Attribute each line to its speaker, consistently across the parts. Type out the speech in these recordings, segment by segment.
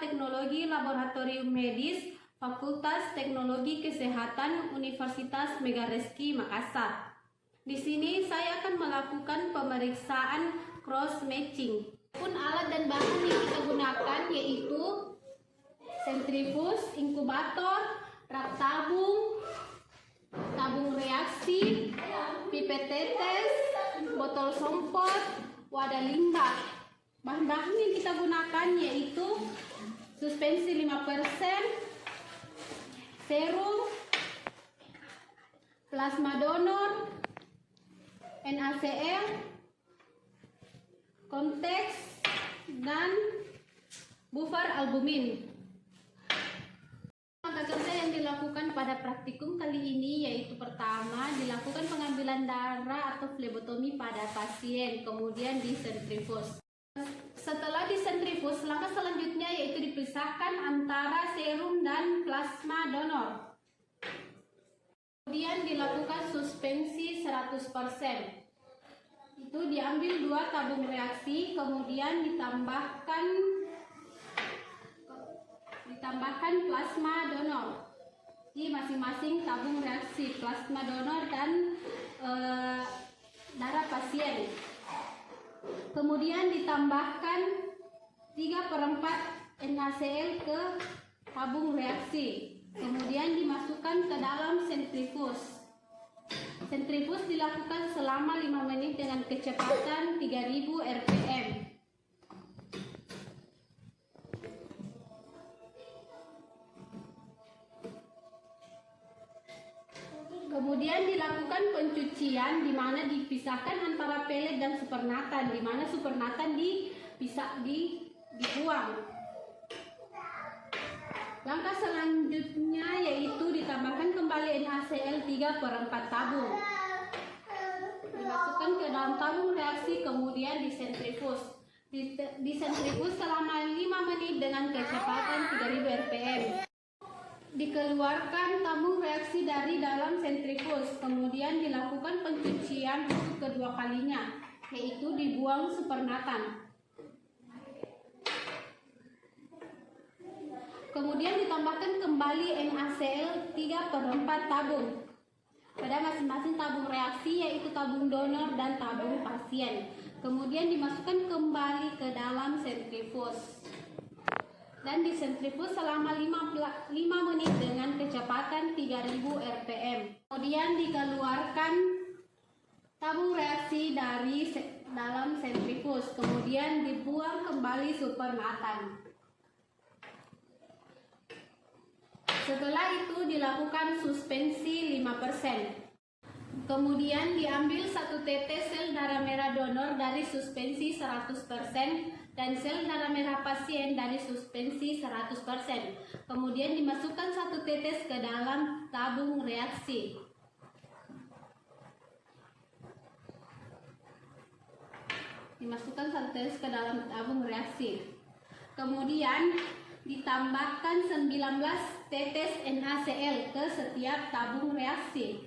Speaker 1: Teknologi Laboratorium Medis Fakultas Teknologi Kesehatan Universitas Megareski Makassar. Di sini saya akan melakukan pemeriksaan cross matching. Pun alat dan bahan yang kita gunakan yaitu sentrifus, inkubator, rak tabung, tabung reaksi, pipet tetes, botol sompot, wadah limbah. Bahan-bahan yang kita gunakan yaitu suspensi 5%, serum, plasma donor, NaCl, konteks, dan buffer albumin. Mata kerja yang dilakukan pada praktikum kali ini yaitu pertama dilakukan pengambilan darah atau flebotomi pada pasien, kemudian disentrifus. Setelah disentrifus, langkah selanjutnya yaitu dipisahkan antara serum dan plasma donor. Kemudian dilakukan suspensi 100%. Itu diambil 2 tabung reaksi, kemudian ditambahkan plasma donor di masing-masing tabung reaksi, plasma donor dan darah pasien. Kemudian ditambahkan 3/4 NaCl ke tabung reaksi, kemudian dimasukkan ke dalam sentrifus. Sentrifus dilakukan selama 5 menit dengan kecepatan 3000 rpm. Kemudian dilakukan pencucian di mana dipisahkan antara pelet dan supernatan, di mana supernatan dibuang. Langkah selanjutnya yaitu ditambahkan kembali NaCl 3/4 tabung. Dimasukkan ke dalam tabung reaksi, kemudian disentrifus. Disentrifus selama 5 menit dengan kecepatan 3000 rpm. Dikeluarkan tabung reaksi dari dalam sentrifus, kemudian dilakukan pencucian untuk kedua kalinya, yaitu dibuang supernatan. Kemudian ditambahkan kembali NaCl 3/4 tabung pada masing-masing tabung reaksi, yaitu tabung donor dan tabung pasien. Kemudian dimasukkan kembali ke dalam sentrifus dan disentrifus selama 5 menit dengan kecepatan 3000 rpm. Kemudian dikeluarkan tabung reaksi dari dalam sentrifus, kemudian dibuang kembali supernatan. Setelah itu dilakukan suspensi 5%. Kemudian diambil 1 tetes sel darah merah donor dari suspensi 100% dan sel darah merah pasien dari suspensi 100%. Kemudian dimasukkan 1 tetes ke dalam tabung reaksi. Dimasukkan 1 tetes ke dalam tabung reaksi. Kemudian ditambahkan 19 tetes NaCl ke setiap tabung reaksi.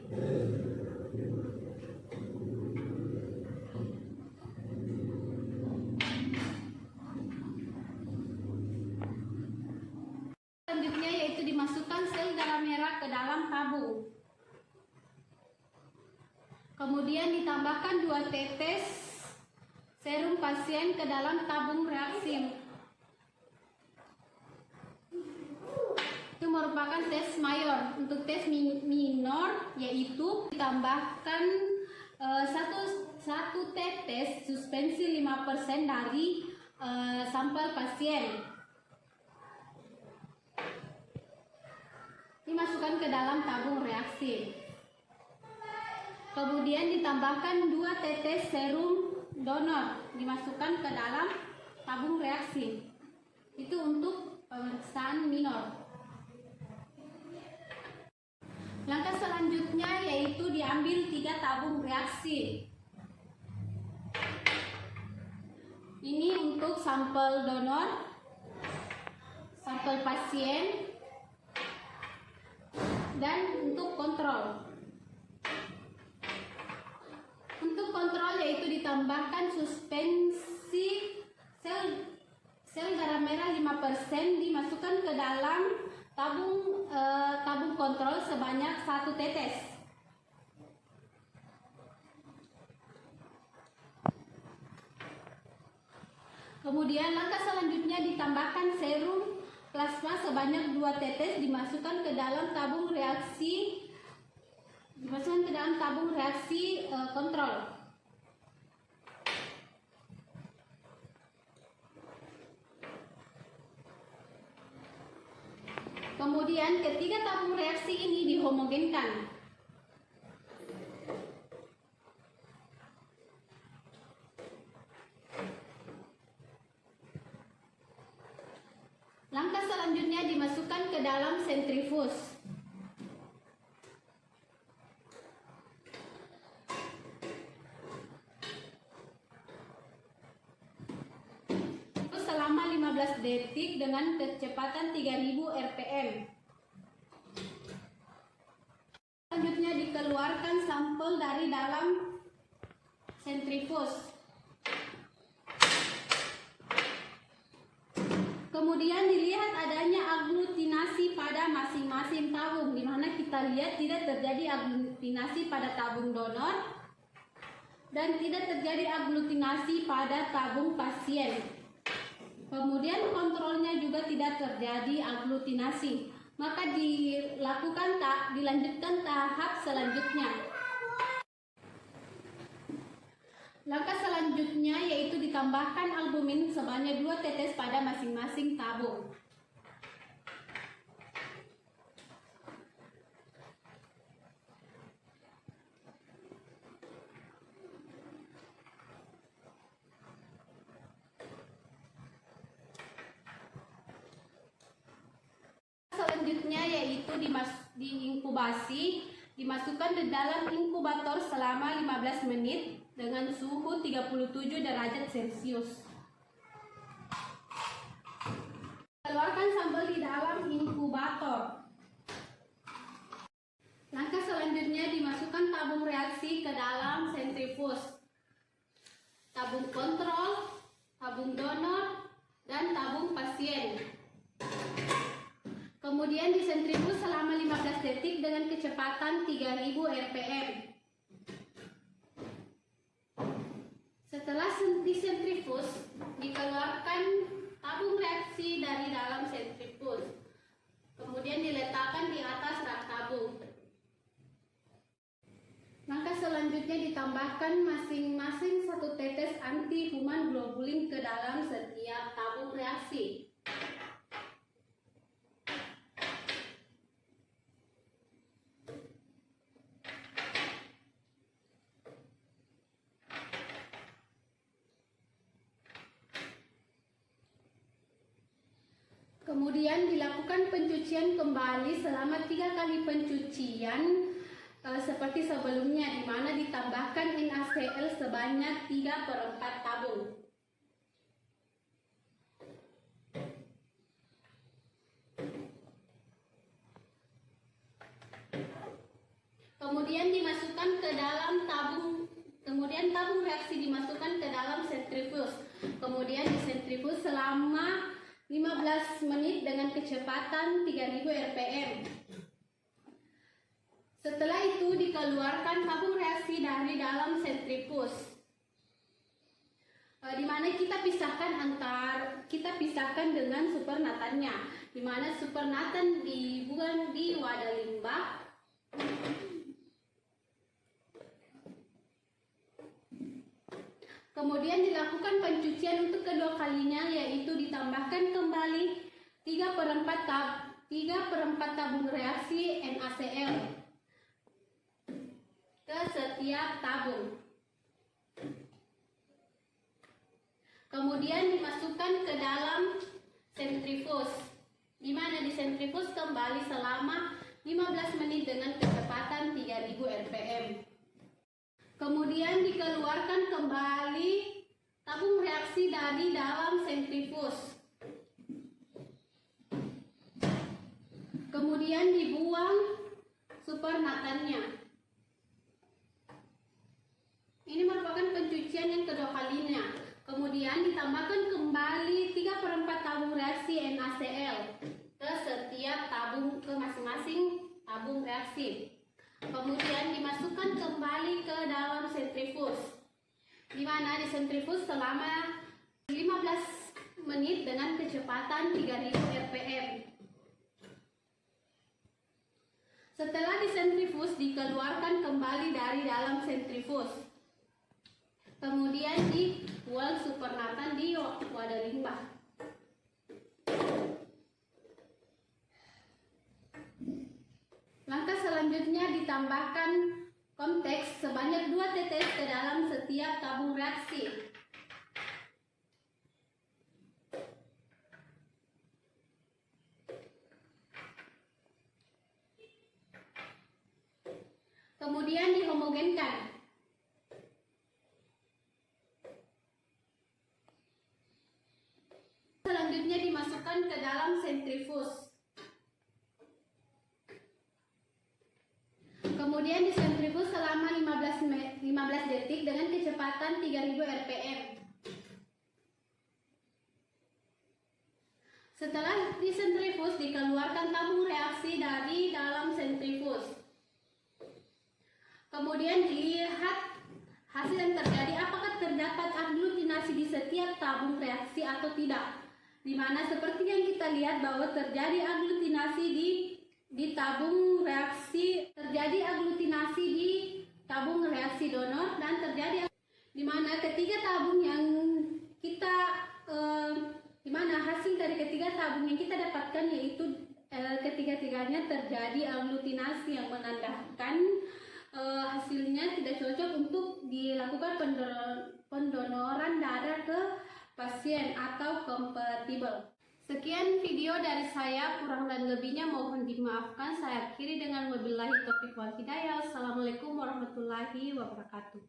Speaker 1: Selanjutnya yaitu dimasukkan sel darah merah ke dalam tabung. Kemudian ditambahkan 2 tetes serum pasien ke dalam tabung reaksi. Itu merupakan tes mayor. Untuk tes minor yaitu ditambahkan 1 tetes suspensi 5% dari sampel pasien. Dimasukkan ke dalam tabung reaksi. Kemudian ditambahkan 2 tetes serum donor, dimasukkan ke dalam tabung reaksi. Itu untuk pemeriksaan minor. Langkah selanjutnya yaitu diambil 3 tabung reaksi. Ini untuk sampel donor, sampel pasien, dan untuk kontrol. Untuk kontrol yaitu ditambahkan suspensi Sel darah merah 5% dimasukkan ke dalam tabung kontrol sebanyak 1 tetes. Kemudian langkah selanjutnya ditambahkan serum plasma sebanyak 2 tetes dimasukkan ke dalam tabung reaksi kontrol. Kemudian ketiga tabung reaksi ini dihomogenkan. Langkah selanjutnya dimasukkan ke dalam sentrifus. Selama 15 detik dengan kecepatan 3000 rpm. Selanjutnya dikeluarkan sampel dari dalam sentrifus. Kemudian dilihat adanya aglutinasi pada masing-masing tabung, di mana kita lihat tidak terjadi aglutinasi pada tabung donor dan tidak terjadi aglutinasi pada tabung pasien. Kemudian kontrolnya juga tidak terjadi aglutinasi. Maka dilanjutkan tahap selanjutnya. Langkah selanjutnya yaitu ditambahkan albumin sebanyak 2 tetes pada masing-masing tabung. Selanjutnya yaitu diinkubasi, dimasukkan ke dalam inkubator selama 15 menit dengan suhu 37 derajat Celcius. Keluarkan sampel di dalam inkubator. Langkah selanjutnya dimasukkan tabung reaksi ke dalam sentrifus, tabung kontrol, tabung donor, dan tabung pasien. Kemudian disentrifus selama 15 detik dengan kecepatan 3000 rpm. Setelah disentrifus, dikeluarkan tabung reaksi dari dalam sentrifus. Kemudian diletakkan di atas rak tabung. Langkah selanjutnya ditambahkan masing-masing 1 tetes anti-human globulin ke dalam setiap tabung reaksi. Kemudian dilakukan pencucian kembali selama 3 kali pencucian seperti sebelumnya, di mana ditambahkan NaCl sebanyak 3/4 tabung. Kemudian dimasukkan ke dalam tabung reaksi dimasukkan ke dalam sentrifus. Kemudian disentrifus selama 15 menit dengan kecepatan 3000 rpm. Setelah itu dikeluarkan tabung reaksi dari dalam sentrifus, di mana kita pisahkan dengan supernatannya, di mana supernatan dibuang di wadah limbah. Kemudian dilakukan pencucian untuk kedua kalinya, yaitu ditambahkan kembali 3/4 tabung reaksi NaCl ke setiap tabung. Kemudian dimasukkan ke dalam sentrifus, di mana disentrifus kembali selama 15 menit dengan kecepatan 3000 rpm. Kemudian dikeluarkan kembali tabung reaksi dari dalam sentrifus. Kemudian dibuang supernatannya. Ini merupakan pencucian yang kedua kalinya. Kemudian ditambahkan kembali 3/4 tabung reaksi NaCl ke setiap tabung, ke masing-masing tabung reaksi. Kemudian dimasukkan kembali ke dalam sentrifuge, di mana disentrifuge selama 15 menit dengan kecepatan 3000 rpm. Setelah disentrifuge, dikeluarkan kembali dari dalam sentrifuge. Kemudian dibuang supernatant di wadah limbah. Langkah selanjutnya ditambahkan Comtex sebanyak 2 tetes ke dalam setiap tabung reaksi. Kemudian dihomogenkan. Selanjutnya dimasukkan ke dalam sentrifuge. Kemudian disentrifuge selama 15 detik dengan kecepatan 3000 rpm. Setelah disentrifuge, dikeluarkan tabung reaksi dari dalam sentrifuge. Kemudian dilihat hasil yang terjadi, apakah terdapat aglutinasi di setiap tabung reaksi atau tidak. Dimana seperti yang kita lihat bahwa terjadi aglutinasi di tabung reaksi, terjadi aglutinasi di tabung reaksi donor, dan terjadi dimana ketiga tabung yang kita dimana hasil dari ketiga tabung yang kita dapatkan yaitu ketiga-tiganya terjadi aglutinasi, yang menandakan hasilnya tidak cocok untuk dilakukan pendonoran darah ke pasien atau kompatibel. Sekian video dari saya, kurang dan lebihnya mohon dimaafkan. Saya akhiri dengan wabillahi taufiq wal hidayah. Assalamualaikum warahmatullahi wabarakatuh.